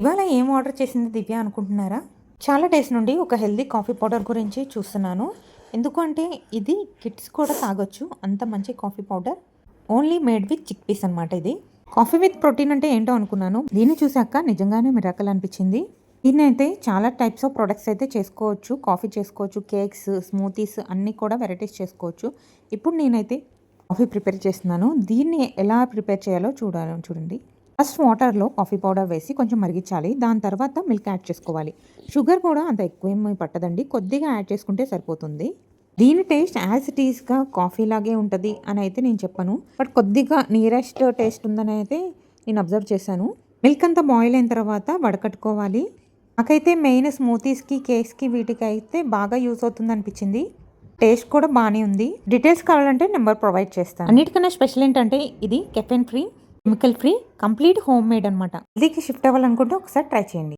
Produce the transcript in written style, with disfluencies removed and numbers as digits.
ఇవాళ ఏం ఆర్డర్ చేసింది దివ్య అనుకుంటున్నారా? చాలా డేస్ నుండి ఒక హెల్తీ కాఫీ పౌడర్ గురించి చూస్తున్నాను. ఎందుకు అంటే ఇది కిడ్స్ కూడా తాగొచ్చు. అంత మంచి coffee powder. Only made with chick peas అనమాట ఇది. కాఫీ విత్ ప్రోటీన్ అంటే ఏంటో అనుకున్నాను. దీన్ని చూసాక నిజంగానే మిరాకల్ అనిపించింది. దీన్నైతే చాలా టైప్స్ ఆఫ్ ప్రొడక్ట్స్ అయితే చేసుకోవచ్చు. కాఫీ చేసుకోవచ్చు, కేక్స్, స్మూతీస్ అన్నీ కూడా వెరైటీస్ చేసుకోవచ్చు. ఇప్పుడు నేనైతే కాఫీ ప్రిపేర్ చేస్తున్నాను. దీన్ని ఎలా ప్రిపేర్ చేయాలో చూడండి. ఫస్ట్ వాటర్లో కాఫీ పౌడర్ వేసి కొంచెం మరిగించాలి. దాని తర్వాత మిల్క్ యాడ్ చేసుకోవాలి. షుగర్ కూడా అంత ఎక్కువేమీ పట్టదండి, కొద్దిగా యాడ్ చేసుకుంటే సరిపోతుంది. దీని టేస్ట్ యాజ్ ఇట్ ఈస్గా కాఫీ లాగే ఉంటుంది అని అయితే నేను చెప్పను, బట్ కొద్దిగా నియరెస్ట్ టేస్ట్ ఉందని అయితే నేను అబ్జర్వ్ చేశాను. మిల్క్ అంతా బాయిల్ అయిన తర్వాత వడకట్టుకోవాలి. నాకైతే మెయిన్ స్మూతీస్కి, కేక్స్కి వీటికి అయితే బాగా యూస్ అవుతుంది అనిపించింది. టేస్ట్ కూడా బాగానే ఉంది. డీటెయిల్స్ కావాలంటే నెంబర్ ప్రొవైడ్ చేస్తాను. అన్నిటికన్నా స్పెషల్ ఏంటంటే ఇది caffeine free, chemical free, complete home made అనమాట. ఇదికి షిఫ్ట్ అవ్వాలనుకుంటే ఒకసారి ట్రై చేయండి.